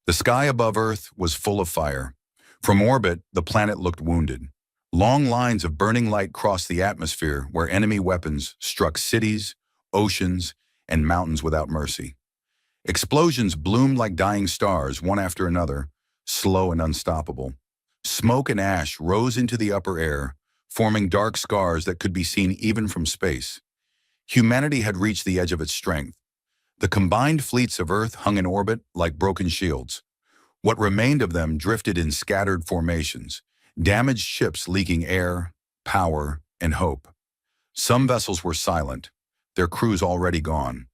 The sky above Earth was full of fire. From orbit, the planet looked wounded. Long lines of burning light crossed the atmosphere where enemy weapons struck cities, oceans, and mountains without mercy. Explosions bloomed like dying stars, one after another, slow and unstoppable. Smoke and ash rose into the upper air, forming dark scars that could be seen even from space. Humanity had reached the edge of its strength. The combined fleets of Earth hung in orbit like broken shields. What remained of them drifted in scattered formations, damaged ships leaking air, power, and hope. Some vessels were silent, their crews already gone.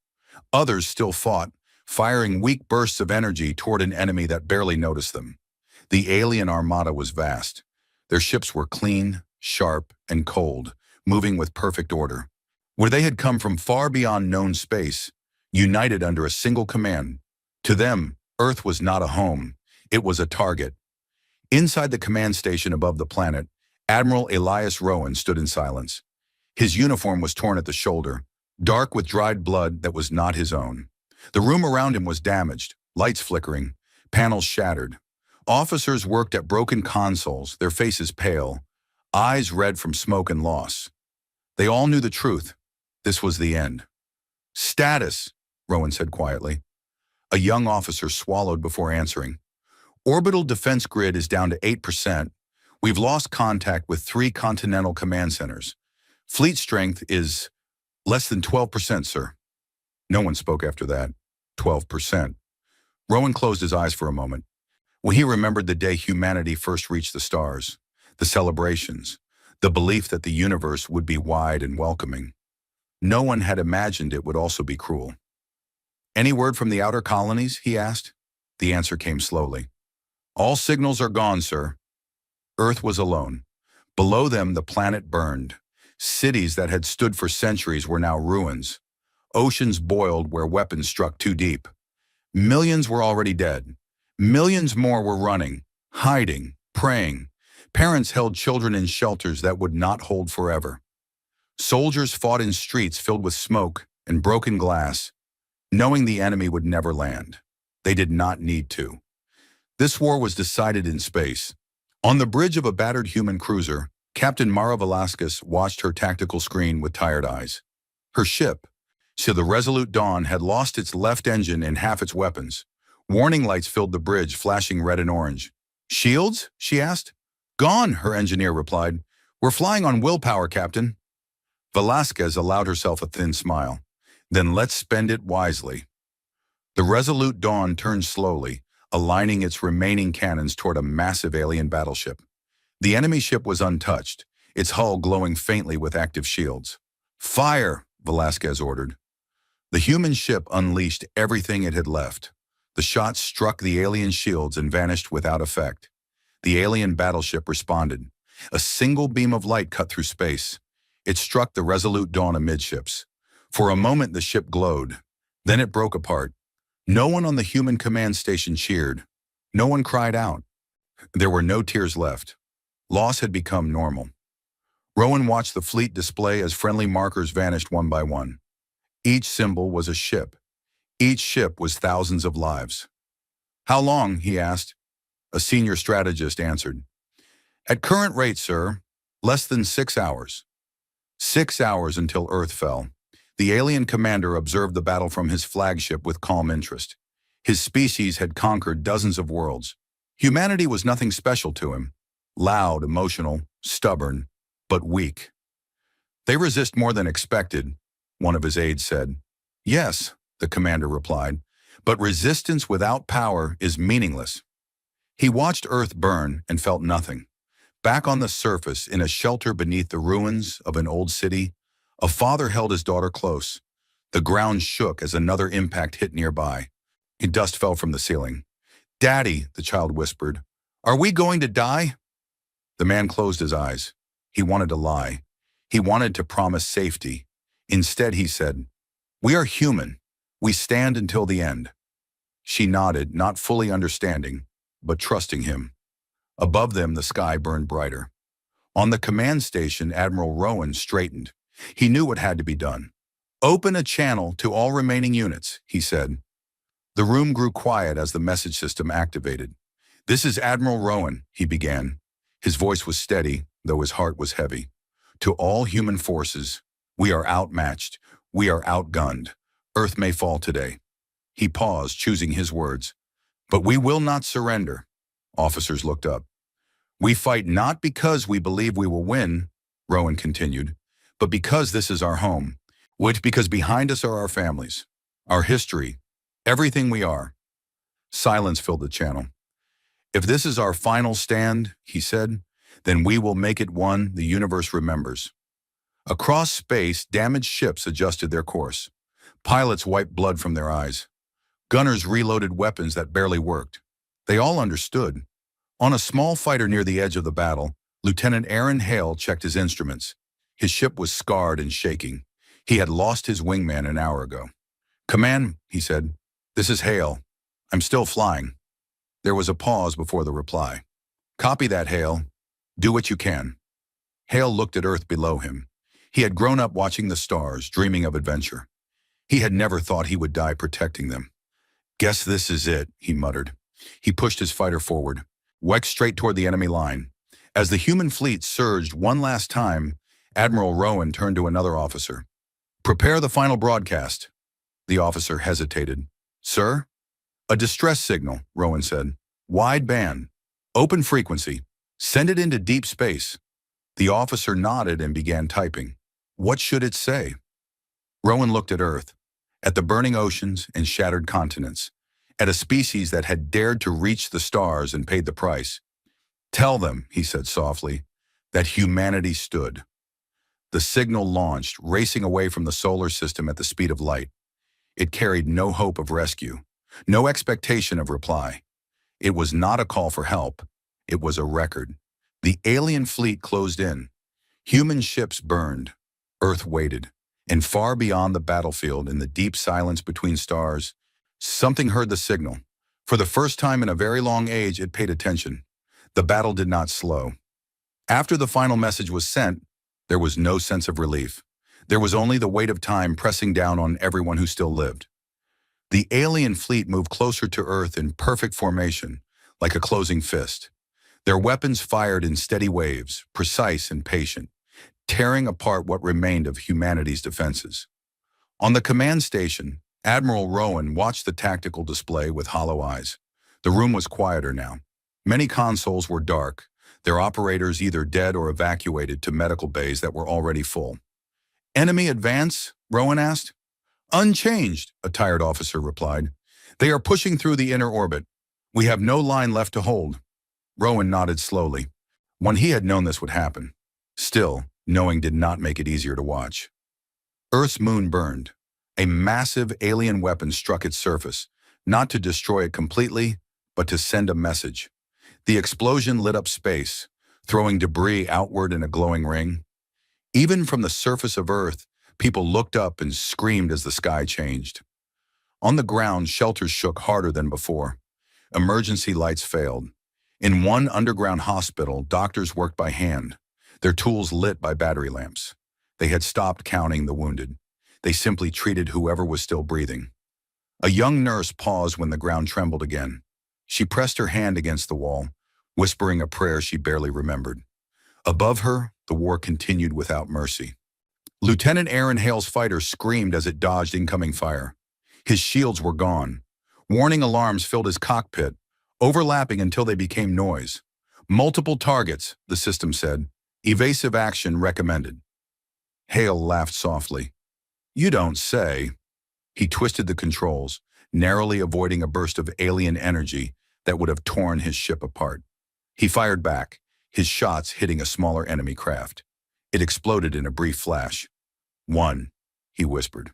Others still fought, firing weak bursts of energy toward an enemy that barely noticed them. The alien armada was vast. Their ships were clean, sharp, and cold, moving with perfect order. Where they had come from far beyond known space, united under a single command. To them, Earth was not a home, it was a target. Inside the command station above the planet, Admiral Elias Rowan stood in silence. His uniform was torn at the shoulder, dark with dried blood that was not his own. The room around him was damaged, lights flickering, panels shattered. Officers worked at broken consoles, their faces pale, eyes red from smoke and loss. They all knew the truth. This was the end. "Status," Rowan said quietly. A young officer swallowed before answering. "Orbital defense grid is down to 8%. We've lost contact with 3 continental command centers. Fleet strength is less than 12%, sir." No one spoke after that. 12%. Rowan closed his eyes for a moment. When he remembered the day humanity first reached the stars, the celebrations, the belief that the universe would be wide and welcoming. No one had imagined it would also be cruel. "Any word from the outer colonies?" he asked. The answer came slowly. "All signals are gone, sir." Earth was alone. Below them, the planet burned. Cities that had stood for centuries were now ruins. Oceans boiled where weapons struck too deep. Millions were already dead. Millions more were running, hiding, praying. Parents held children in shelters that would not hold forever. Soldiers fought in streets filled with smoke and broken glass, knowing the enemy would never land. They did not need to. This war was decided in space. On the bridge of a battered human cruiser, Captain Mara Velasquez watched her tactical screen with tired eyes. Her ship, the Resolute Dawn, had lost its left engine and half its weapons. Warning lights filled the bridge, flashing red and orange. "Shields?" she asked. "Gone," her engineer replied. "We're flying on willpower, Captain." Velasquez allowed herself a thin smile. "Then let's spend it wisely." The Resolute Dawn turned slowly, aligning its remaining cannons toward a massive alien battleship. The enemy ship was untouched, its hull glowing faintly with active shields. "Fire!" Velasquez ordered. The human ship unleashed everything it had left. The shots struck the alien shields and vanished without effect. The alien battleship responded. A single beam of light cut through space. It struck the Resolute Dawn amidships. For a moment the ship glowed. Then it broke apart. No one on the human command station cheered. No one cried out. There were no tears left. Loss had become normal. Rowan watched the fleet display as friendly markers vanished one by one. Each symbol was a ship. Each ship was thousands of lives. "How long?" he asked. A senior strategist answered. "At current rate, sir, less than 6 hours." 6 hours until Earth fell. The alien commander observed the battle from his flagship with calm interest. His species had conquered dozens of worlds. Humanity was nothing special to him. Loud, emotional, stubborn, but weak. "They resist more than expected," one of his aides said. "Yes," the commander replied, "but resistance without power is meaningless." He watched Earth burn and felt nothing. Back on the surface, in a shelter beneath the ruins of an old city, a father held his daughter close. The ground shook as another impact hit nearby. Dust fell from the ceiling. "Daddy," the child whispered, "are we going to die?" The man closed his eyes. He wanted to lie. He wanted to promise safety. Instead, he said, "We are human. We stand until the end." She nodded, not fully understanding, but trusting him. Above them, the sky burned brighter. On the command station, Admiral Rowan straightened. He knew what had to be done. "Open a channel to all remaining units," he said. The room grew quiet as the message system activated. "This is Admiral Rowan," he began. His voice was steady, though his heart was heavy. "To all human forces, we are outmatched. We are outgunned. Earth may fall today." He paused, choosing his words. "But we will not surrender." Officers looked up. "We fight not because we believe we will win," Rowan continued, "but because this is our home. Because behind us are our families, our history, everything we are." Silence filled the channel. "If this is our final stand," he said, "then we will make it one the universe remembers." Across space, damaged ships adjusted their course. Pilots wiped blood from their eyes. Gunners reloaded weapons that barely worked. They all understood. On a small fighter near the edge of the battle, Lieutenant Aaron Hale checked his instruments. His ship was scarred and shaking. He had lost his wingman an hour ago. "Command," he said. "This is Hale. I'm still flying." There was a pause before the reply. "Copy that, Hale. Do what you can." Hale looked at Earth below him. He had grown up watching the stars, dreaming of adventure. He had never thought he would die protecting them. "Guess this is it," he muttered. He pushed his fighter forward, whacked straight toward the enemy line. As the human fleet surged one last time, Admiral Rowan turned to another officer. "Prepare the final broadcast." The officer hesitated. "Sir?" "A distress signal," Rowan said. "Wide band. Open frequency. Send it into deep space." The officer nodded and began typing. What should it say? Rowan looked at Earth, at the burning oceans and shattered continents, at a species that had dared to reach the stars and paid the price. "Tell them," he said softly, "that humanity stood." The signal launched, racing away from the solar system at the speed of light. It carried no hope of rescue, no expectation of reply. It was not a call for help. It was a record. The alien fleet closed in. Human ships burned. Earth waited. And far beyond the battlefield, in the deep silence between stars, something heard the signal. For the first time in a very long age, it paid attention. The battle did not slow. After the final message was sent, there was no sense of relief. There was only the weight of time pressing down on everyone who still lived. The alien fleet moved closer to Earth in perfect formation, like a closing fist. Their weapons fired in steady waves, precise and patient, tearing apart what remained of humanity's defenses. On the command station, Admiral Rowan watched the tactical display with hollow eyes. The room was quieter now. Many consoles were dark, their operators either dead or evacuated to medical bays that were already full. "Enemy advance?" Rowan asked. "Unchanged," a tired officer replied. "They are pushing through the inner orbit. We have no line left to hold." Rowan nodded slowly. When he had known this would happen. Still, knowing did not make it easier to watch. Earth's moon burned. A massive alien weapon struck its surface, not to destroy it completely, but to send a message. The explosion lit up space, throwing debris outward in a glowing ring. Even from the surface of Earth, people looked up and screamed as the sky changed. On the ground, shelters shook harder than before. Emergency lights failed. In one underground hospital, doctors worked by hand, their tools lit by battery lamps. They had stopped counting the wounded. They simply treated whoever was still breathing. A young nurse paused when the ground trembled again. She pressed her hand against the wall, whispering a prayer she barely remembered. Above her, the war continued without mercy. Lieutenant Aaron Hale's fighter screamed as it dodged incoming fire. His shields were gone. Warning alarms filled his cockpit, overlapping until they became noise. "Multiple targets," the system said. "Evasive action recommended." Hale laughed softly. "You don't say." He twisted the controls, narrowly avoiding a burst of alien energy that would have torn his ship apart. He fired back, his shots hitting a smaller enemy craft. It exploded in a brief flash. "One," he whispered.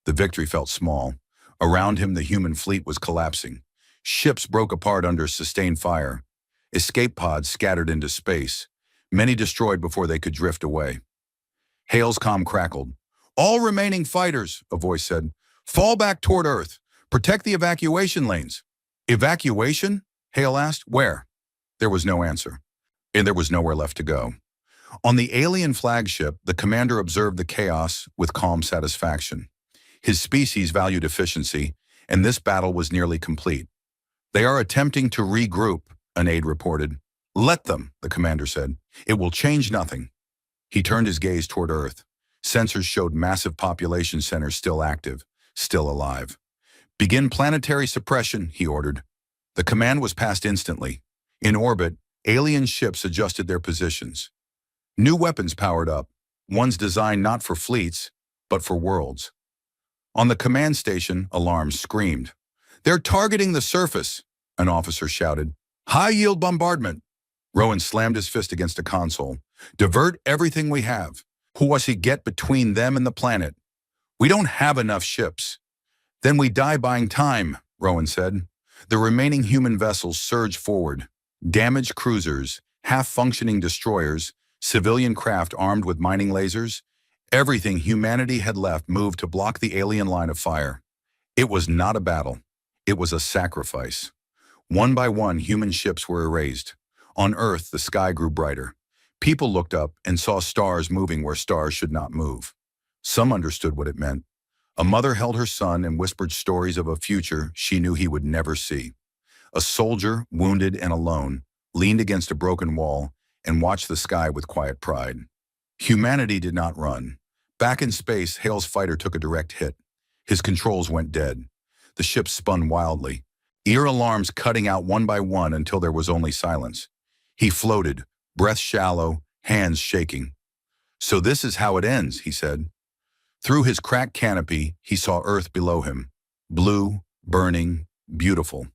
The victory felt small. Around him, the human fleet was collapsing. Ships broke apart under sustained fire. Escape pods scattered into space, many destroyed before they could drift away. Hale's comm crackled. "All remaining fighters," a voice said, "fall back toward Earth. Protect the evacuation lanes." "Evacuation?" Hale asked. "Where?" There was no answer, and there was nowhere left to go. On the alien flagship, the commander observed the chaos with calm satisfaction. His species valued efficiency, and this battle was nearly complete. They are attempting to regroup, an aide reported. Let them, the commander said. It will change nothing. He turned his gaze toward Earth. Sensors showed massive population centers still active, still alive. Begin planetary suppression, he ordered. The command was passed instantly. In orbit, alien ships adjusted their positions. New weapons powered up, ones designed not for fleets, but for worlds. On the command station, alarms screamed. They're targeting the surface, an officer shouted. High-yield bombardment. Rowan slammed his fist against a console. Divert everything we have. Who was he get between them and the planet? We don't have enough ships. Then we die buying time, Rowan said. The remaining human vessels surged forward. Damaged cruisers, half-functioning destroyers, civilian craft armed with mining lasers. Everything humanity had left moved to block the alien line of fire. It was not a battle. It was a sacrifice. One by one, human ships were erased. On Earth, the sky grew brighter. People looked up and saw stars moving where stars should not move. Some understood what it meant. A mother held her son and whispered stories of a future she knew he would never see. A soldier, wounded and alone, leaned against a broken wall and watched the sky with quiet pride. Humanity did not run. Back in space, Hale's fighter took a direct hit. His controls went dead. The ship spun wildly, ear alarms cutting out one by one until there was only silence. He floated, breath shallow, hands shaking. So this is how it ends, he said. Through his cracked canopy, he saw Earth below him. Blue, burning, beautiful.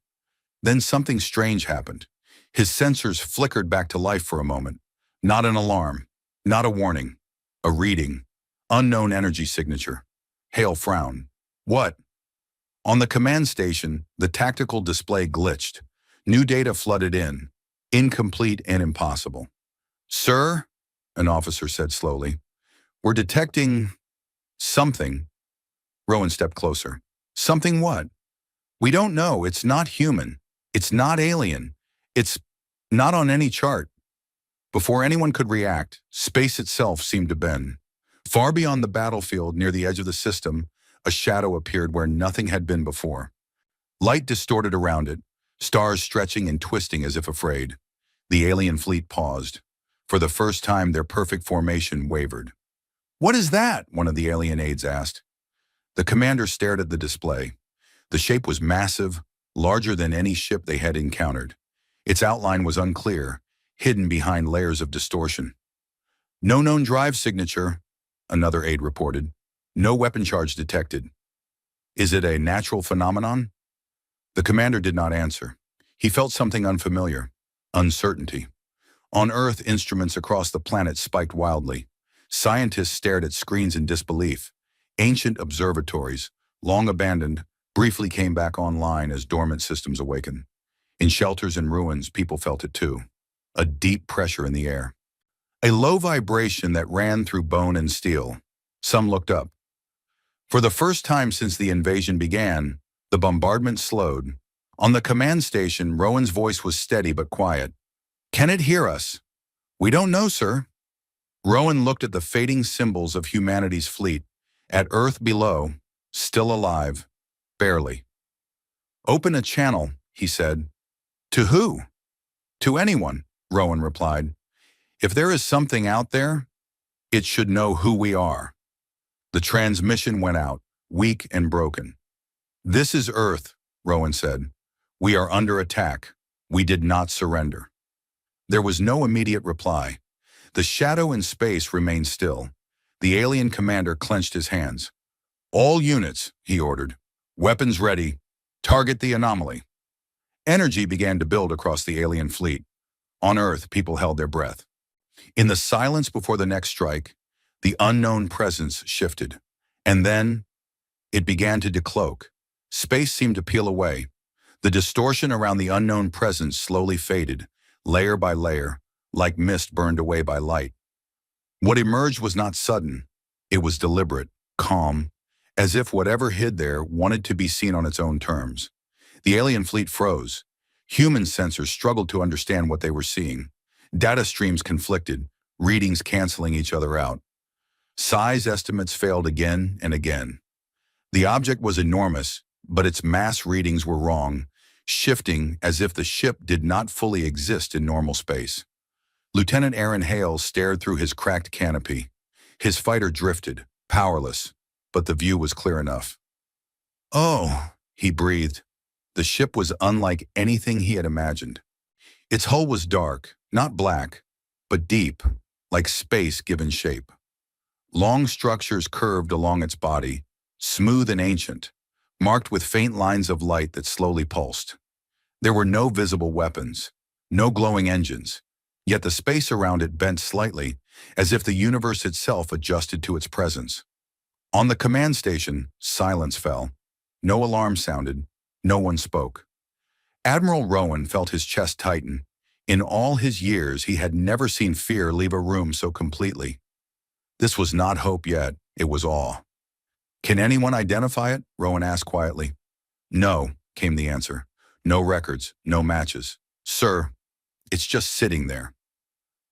Then something strange happened. His sensors flickered back to life for a moment. Not an alarm, not a warning, a reading. Unknown energy signature. Hale frowned. What? On the command station, the tactical display glitched. New data flooded in. Incomplete and impossible. Sir, an officer said slowly, we're detecting something. Rowan stepped closer. Something what? We don't know. It's not human. It's not alien. It's not on any chart. Before anyone could react, space itself seemed to bend. Far beyond the battlefield, near the edge of the system, a shadow appeared where nothing had been before. Light distorted around it, stars stretching and twisting as if afraid. The alien fleet paused. For the first time, their perfect formation wavered. What is that? One of the alien aides asked. The commander stared at the display. The shape was massive, larger than any ship they had encountered. Its outline was unclear, hidden behind layers of distortion. No known drive signature, another aide reported. No weapon charge detected. Is it a natural phenomenon? The commander did not answer. He felt something unfamiliar. Uncertainty. On Earth, instruments across the planet spiked wildly. Scientists stared at screens in disbelief. Ancient observatories, long abandoned, briefly came back online as dormant systems awakened. In shelters and ruins, people felt it too. A deep pressure in the air. A low vibration that ran through bone and steel. Some looked up. For the first time since the invasion began, the bombardment slowed. On the command station, Rowan's voice was steady but quiet. Can it hear us? We don't know, sir. Rowan looked at the fading symbols of humanity's fleet, at Earth below, still alive, barely. Open a channel, he said. To who? To anyone, Rowan replied. If there is something out there, it should know who we are. The transmission went out, weak and broken. This is Earth, Rowan said. We are under attack. We did not surrender. There was no immediate reply. The shadow in space remained still. The alien commander clenched his hands. All units, he ordered. Weapons ready. Target the anomaly. Energy began to build across the alien fleet. On Earth, people held their breath. In the silence before the next strike, the unknown presence shifted. And then, it began to decloak. Space seemed to peel away. The distortion around the unknown presence slowly faded, layer by layer, like mist burned away by light. What emerged was not sudden. It was deliberate, calm, as if whatever hid there wanted to be seen on its own terms. The alien fleet froze. Human sensors struggled to understand what they were seeing. Data streams conflicted, readings canceling each other out. Size estimates failed again and again. The object was enormous, but its mass readings were wrong, shifting as if the ship did not fully exist in normal space. Lieutenant Aaron Hale stared through his cracked canopy. His fighter drifted, powerless, but the view was clear enough. "Oh," he breathed. The ship was unlike anything he had imagined. Its hull was dark, not black, but deep, like space given shape. Long structures curved along its body, smooth and ancient, marked with faint lines of light that slowly pulsed. There were no visible weapons, no glowing engines, yet the space around it bent slightly, as if the universe itself adjusted to its presence. On the command station, silence fell. No alarm sounded. No one spoke. Admiral Rowan felt his chest tighten. In all his years, he had never seen fear leave a room so completely. This was not hope yet, it was awe. "Can anyone identify it?" Rowan asked quietly. "No," came the answer. "No records, no matches. Sir, it's just sitting there."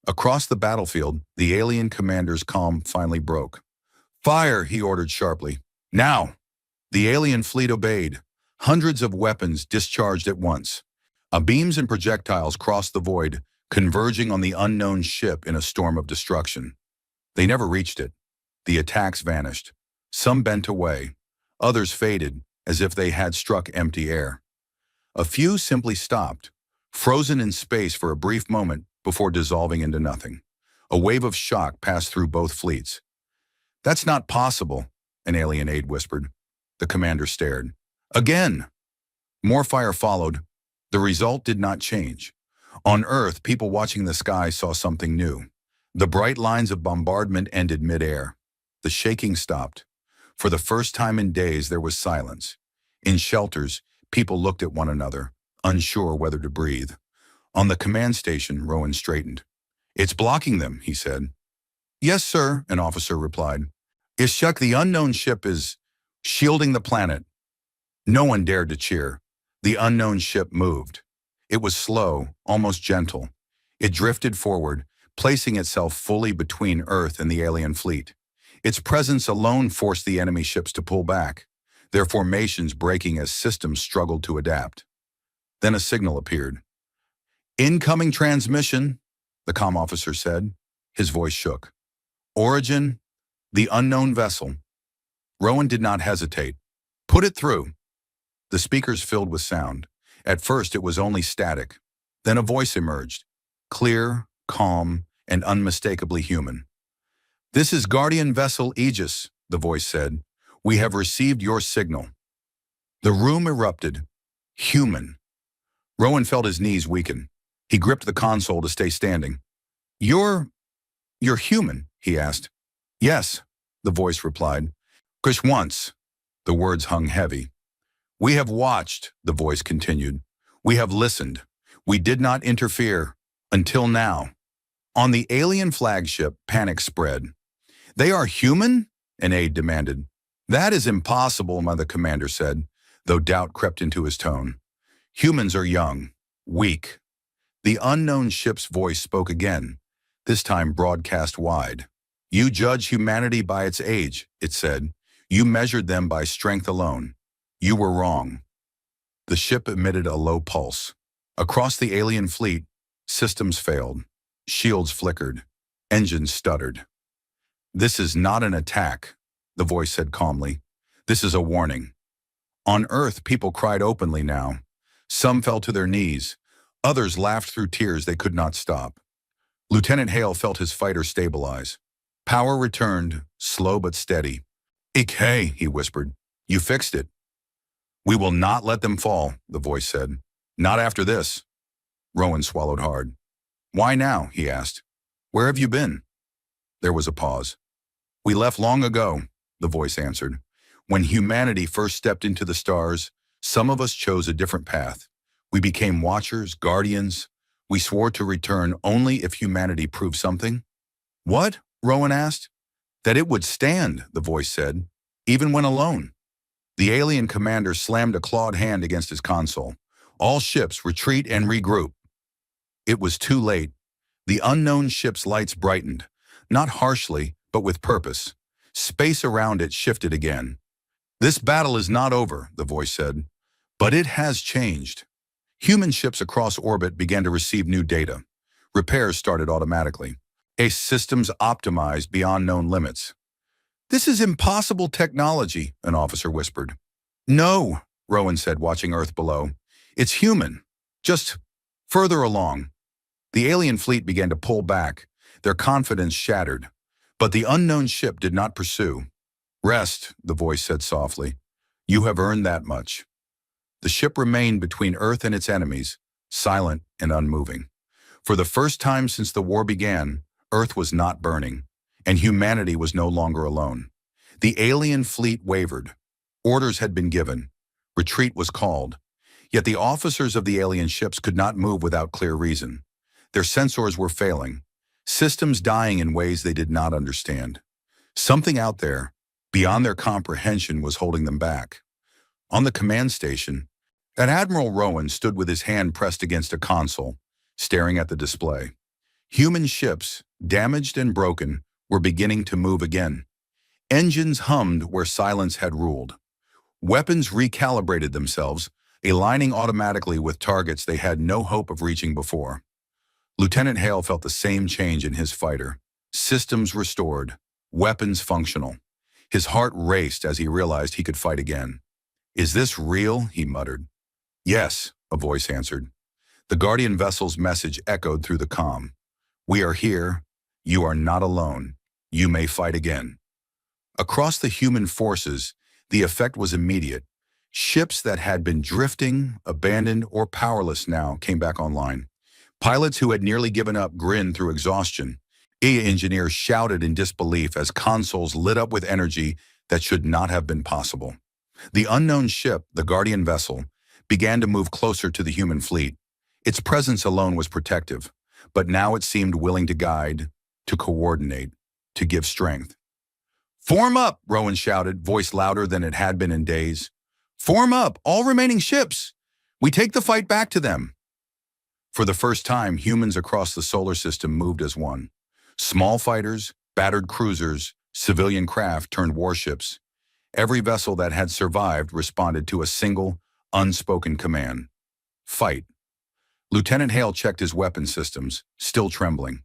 Across the battlefield, the alien commander's calm finally broke. "Fire," he ordered sharply. "Now!" The alien fleet obeyed. Hundreds of weapons discharged at once. Beams and projectiles crossed the void, converging on the unknown ship in a storm of destruction. They never reached it. The attacks vanished. Some bent away. Others faded, as if they had struck empty air. A few simply stopped, frozen in space for a brief moment before dissolving into nothing. A wave of shock passed through both fleets. "That's not possible," an alien aide whispered. The commander stared. "Again!" More fire followed. The result did not change. On Earth, people watching the sky saw something new. The bright lines of bombardment ended midair. The shaking stopped. For the first time in days, there was silence. In shelters, people looked at one another, unsure whether to breathe. On the command station, Rowan straightened. "It's blocking them," he said. "Yes, sir," an officer replied. "Ishak, the unknown ship is shielding the planet." No one dared to cheer. The unknown ship moved. It was slow, almost gentle. It drifted forward, placing itself fully between Earth and the alien fleet. Its presence alone forced the enemy ships to pull back, their formations breaking as systems struggled to adapt. Then a signal appeared. "Incoming transmission," the comm officer said. His voice shook. "Origin, the unknown vessel." Rowan did not hesitate. "Put it through." The speakers filled with sound. At first it was only static. Then a voice emerged, clear, calm, and unmistakably human. "This is Guardian Vessel Aegis," the voice said. "We have received your signal." The room erupted. Human. Rowan felt his knees weaken. He gripped the console to stay standing. You're human?" he asked. "Yes," the voice replied. "Kush once." The words hung heavy. "We have watched," the voice continued. "We have listened. We did not interfere. Until now." On the alien flagship, panic spread. "They are human?" an aide demanded. "That is impossible," the commander said, though doubt crept into his tone. "Humans are young, weak." The unknown ship's voice spoke again, this time broadcast wide. "You judge humanity by its age," it said. "You measured them by strength alone. You were wrong." The ship emitted a low pulse. Across the alien fleet, systems failed. Shields flickered. Engines stuttered. "This is not an attack," the voice said calmly. "This is a warning." On Earth, people cried openly now. Some fell to their knees. Others laughed through tears they could not stop. Lieutenant Hale felt his fighter stabilize. Power returned, slow but steady. "Hey," he whispered. "You fixed it." "We will not let them fall," the voice said. "Not after this." Rowan swallowed hard. "Why now?" he asked. "Where have you been?" There was a pause. "We left long ago," the voice answered. "When humanity first stepped into the stars, some of us chose a different path. We became watchers, guardians. We swore to return only if humanity proved something." "What?" Rowan asked. "That it would stand," the voice said, "even when alone." The alien commander slammed a clawed hand against his console. "All ships, retreat and regroup." It was too late. The unknown ship's lights brightened, not harshly, but with purpose. Space around it shifted again. This battle is not over, the voice said, but it has changed. Human ships across orbit began to receive new data. Repairs started automatically. Systems optimized beyond known limits. This is impossible technology, an officer whispered. No, Rowan said, watching Earth below. It's human. Just further along. The alien fleet began to pull back, their confidence shattered. But the unknown ship did not pursue. Rest, the voice said softly. You have earned that much. The ship remained between Earth and its enemies, silent and unmoving. For the first time since the war began, Earth was not burning, and humanity was no longer alone. The alien fleet wavered. Orders had been given. Retreat was called. Yet the officers of the alien ships could not move without clear reason. Their sensors were failing, systems dying in ways they did not understand. Something out there, beyond their comprehension, was holding them back. On the command station, Admiral Rowan stood with his hand pressed against a console, staring at the display. Human ships, damaged and broken, were beginning to move again. Engines hummed where silence had ruled. Weapons recalibrated themselves, aligning automatically with targets they had no hope of reaching before. Lieutenant Hale felt the same change in his fighter. Systems restored, weapons functional. His heart raced as he realized he could fight again. Is this real? He muttered. Yes, a voice answered. The Guardian vessel's message echoed through the comm. We are here. You are not alone. You may fight again. Across the human forces, the effect was immediate. Ships that had been drifting, abandoned, or powerless now came back online. Pilots who had nearly given up grinned through exhaustion. Engineers shouted in disbelief as consoles lit up with energy that should not have been possible. The unknown ship, the Guardian vessel, began to move closer to the human fleet. Its presence alone was protective, but now it seemed willing to guide, to coordinate, to give strength. Form up, Rowan shouted, voice louder than it had been in days. Form up, all remaining ships. We take the fight back to them. For the first time, humans across the solar system moved as one. Small fighters, battered cruisers, civilian craft turned warships. Every vessel that had survived responded to a single, unspoken command. Fight. Lieutenant Hale checked his weapon systems, still trembling.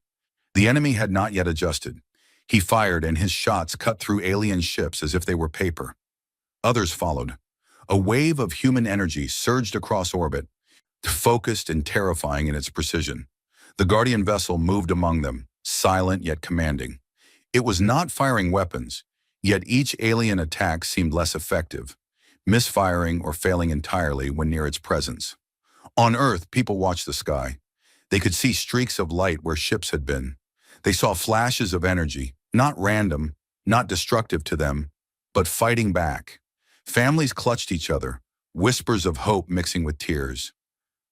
The enemy had not yet adjusted. He fired, and his shots cut through alien ships as if they were paper. Others followed. A wave of human energy surged across orbit, focused and terrifying in its precision. The Guardian vessel moved among them, silent yet commanding. It was not firing weapons, yet each alien attack seemed less effective, misfiring or failing entirely when near its presence. On Earth, people watched the sky. They could see streaks of light where ships had been. They saw flashes of energy, not random, not destructive to them, but fighting back. Families clutched each other, whispers of hope mixing with tears.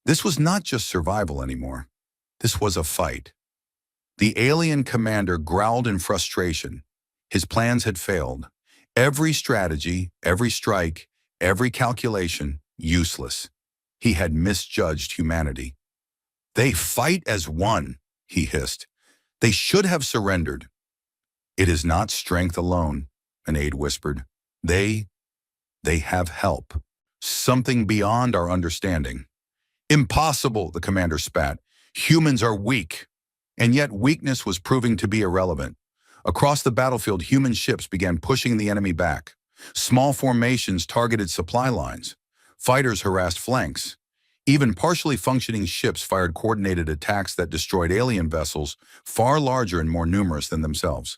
This was not just survival anymore. This was a fight. The alien commander growled in frustration. His plans had failed. Every strategy, every strike, every calculation, useless. He had misjudged humanity. They fight as one, he hissed. They should have surrendered. It is not strength alone, an aide whispered. They have help. Something beyond our understanding. Impossible, the commander spat. Humans are weak. And yet weakness was proving to be irrelevant. Across the battlefield, human ships began pushing the enemy back. Small formations targeted supply lines. Fighters harassed flanks. Even partially functioning ships fired coordinated attacks that destroyed alien vessels far larger and more numerous than themselves.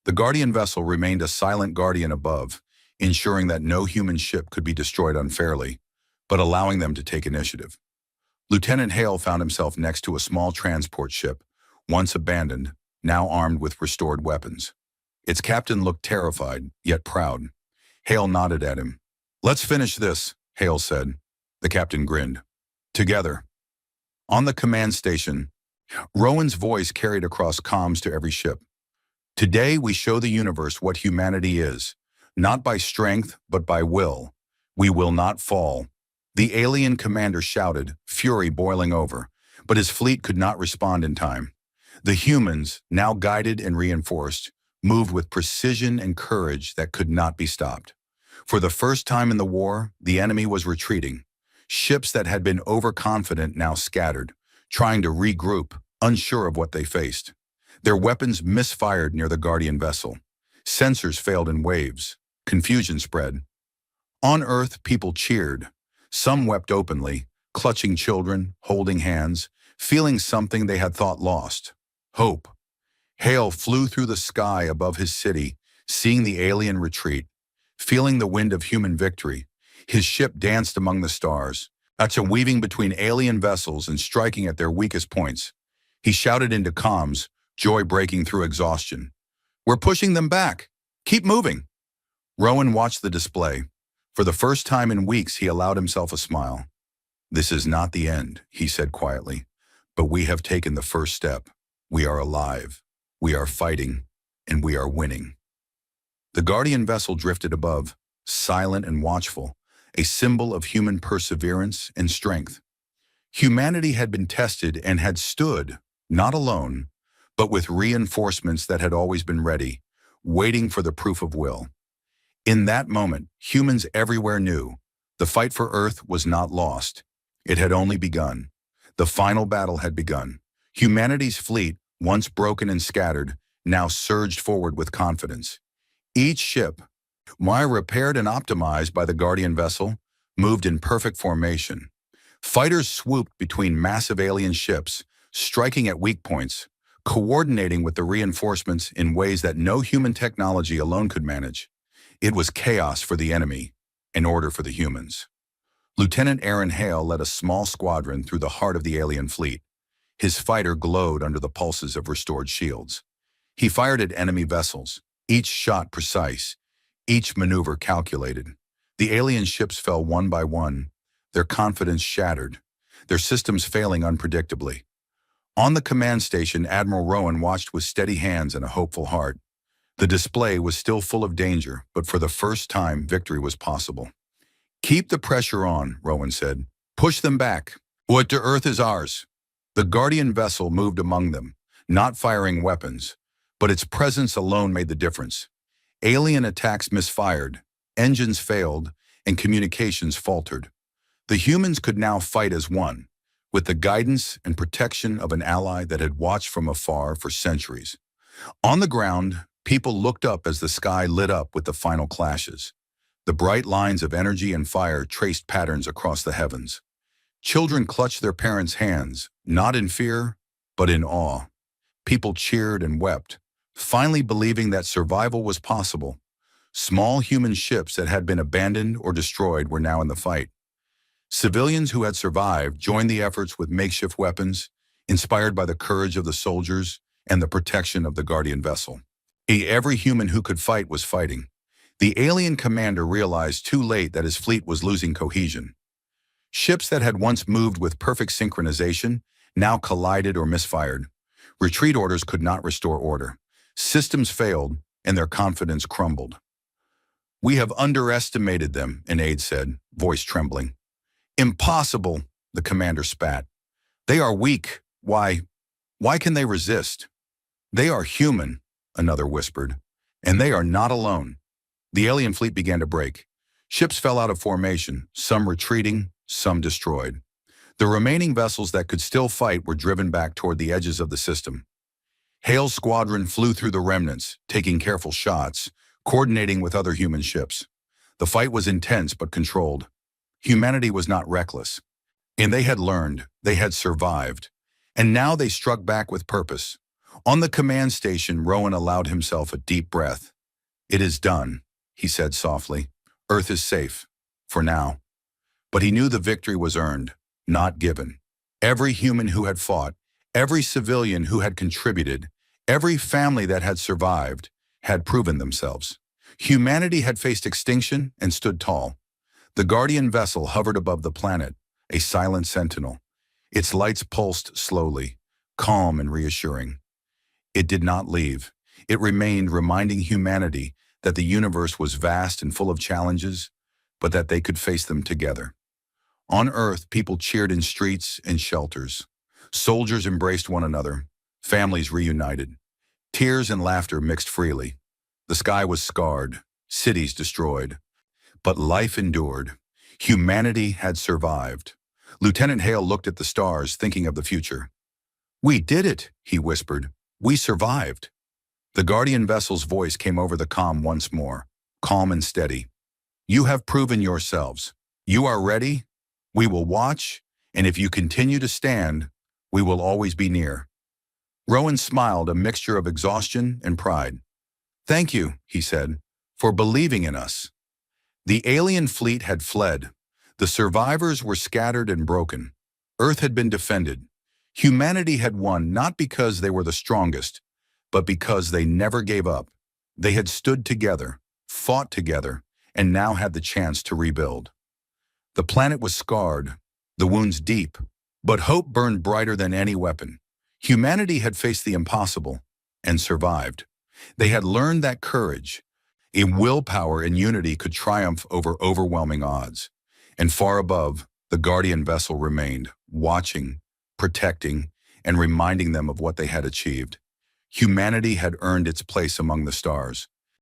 The Guardian vessel remained a silent guardian above, ensuring that no human ship could be destroyed unfairly, but allowing them to take initiative. Lieutenant Hale found himself next to a small transport ship, once abandoned, now armed with restored weapons. Its captain looked terrified, yet proud. Hale nodded at him. Let's finish this, Hale said. The captain grinned. Together. On the command station, Rowan's voice carried across comms to every ship. Today we show the universe what humanity is, not by strength, but by will. We will not fall. The alien commander shouted, fury boiling over, but his fleet could not respond in time. The humans, now guided and reinforced, moved with precision and courage that could not be stopped. For the first time in the war, the enemy was retreating. Ships that had been overconfident now scattered, trying to regroup, unsure of what they faced. Their weapons misfired near the Guardian vessel. Sensors failed in waves. Confusion spread. On Earth, people cheered. Some wept openly, clutching children, holding hands, feeling something they had thought lost. Hope. Hale flew through the sky above his city, seeing the alien retreat, feeling the wind of human victory. His ship danced among the stars, weaving between alien vessels and striking at their weakest points. He shouted into comms, joy breaking through exhaustion. "We're pushing them back. Keep moving." Rowan watched the display. For the first time in weeks, he allowed himself a smile. "This is not the end," he said quietly, "but we have taken the first step. We are alive. We are fighting, and we are winning." The Guardian vessel drifted above, silent and watchful, a symbol of human perseverance and strength. Humanity had been tested and had stood, not alone, but with reinforcements that had always been ready, waiting for the proof of will. In that moment, humans everywhere knew the fight for Earth was not lost. It had only begun. The final battle had begun. Humanity's fleet, once broken and scattered, now surged forward with confidence. Each ship, while repaired and optimized by the Guardian vessel, moved in perfect formation. Fighters swooped between massive alien ships, striking at weak points, coordinating with the reinforcements in ways that no human technology alone could manage. It was chaos for the enemy, and order for the humans. Lieutenant Aaron Hale led a small squadron through the heart of the alien fleet. His fighter glowed under the pulses of restored shields. He fired at enemy vessels, each shot precise, each maneuver calculated. The alien ships fell one by one, their confidence shattered, their systems failing unpredictably. On the command station, Admiral Rowan watched with steady hands and a hopeful heart. The display was still full of danger, but for the first time, victory was possible. "Keep the pressure on," Rowan said. "Push them back. What to Earth is ours." The Guardian vessel moved among them, not firing weapons, but its presence alone made the difference. Alien attacks misfired, engines failed, and communications faltered. The humans could now fight as one, with the guidance and protection of an ally that had watched from afar for centuries. On the ground, people looked up as the sky lit up with the final clashes. The bright lines of energy and fire traced patterns across the heavens. Children clutched their parents' hands, not in fear, but in awe. People cheered and wept, finally believing that survival was possible. Small human ships that had been abandoned or destroyed were now in the fight. Civilians who had survived joined the efforts with makeshift weapons, inspired by the courage of the soldiers and the protection of the Guardian vessel. Every human who could fight was fighting. The alien commander realized too late that his fleet was losing cohesion. Ships that had once moved with perfect synchronization now collided or misfired. Retreat orders could not restore order. Systems failed, and their confidence crumbled. "We have underestimated them," an aide said, voice trembling. "Impossible," the commander spat. "They are weak. Why can they resist?" "They are human," another whispered, "and they are not alone." The alien fleet began to break. Ships fell out of formation, some retreating, some destroyed. The remaining vessels that could still fight were driven back toward the edges of the system. Hale's squadron flew through the remnants, taking careful shots, coordinating with other human ships. The fight was intense but controlled. Humanity was not reckless. And they had learned, they had survived. And now they struck back with purpose. On the command station, Rowan allowed himself a deep breath. "It is done," he said softly. "Earth is safe. For now." But he knew the victory was earned, not given. Every human who had fought, every civilian who had contributed, every family that had survived, had proven themselves. Humanity had faced extinction and stood tall. The Guardian vessel hovered above the planet, a silent sentinel. Its lights pulsed slowly, calm and reassuring. It did not leave. It remained, reminding humanity that the universe was vast and full of challenges, but that they could face them together. On Earth, people cheered in streets and shelters. Soldiers embraced one another, families reunited. Tears and laughter mixed freely. The sky was scarred, cities destroyed. But life endured. Humanity had survived. Lieutenant Hale looked at the stars, thinking of the future. "We did it," he whispered. "We survived." The Guardian vessel's voice came over the comm once more, calm and steady. "You have proven yourselves. You are ready. We will watch, and if you continue to stand, we will always be near." Rowan smiled, a mixture of exhaustion and pride. "Thank you," he said, "for believing in us." The alien fleet had fled. The survivors were scattered and broken. Earth had been defended. Humanity had won not because they were the strongest, but because they never gave up. They had stood together, fought together, and now had the chance to rebuild. The planet was scarred, the wounds deep, but hope burned brighter than any weapon. Humanity had faced the impossible and survived. They had learned that courage, willpower, and unity could triumph over overwhelming odds. And far above, the Guardian vessel remained, watching, protecting, and reminding them of what they had achieved. Humanity had earned its place among the stars.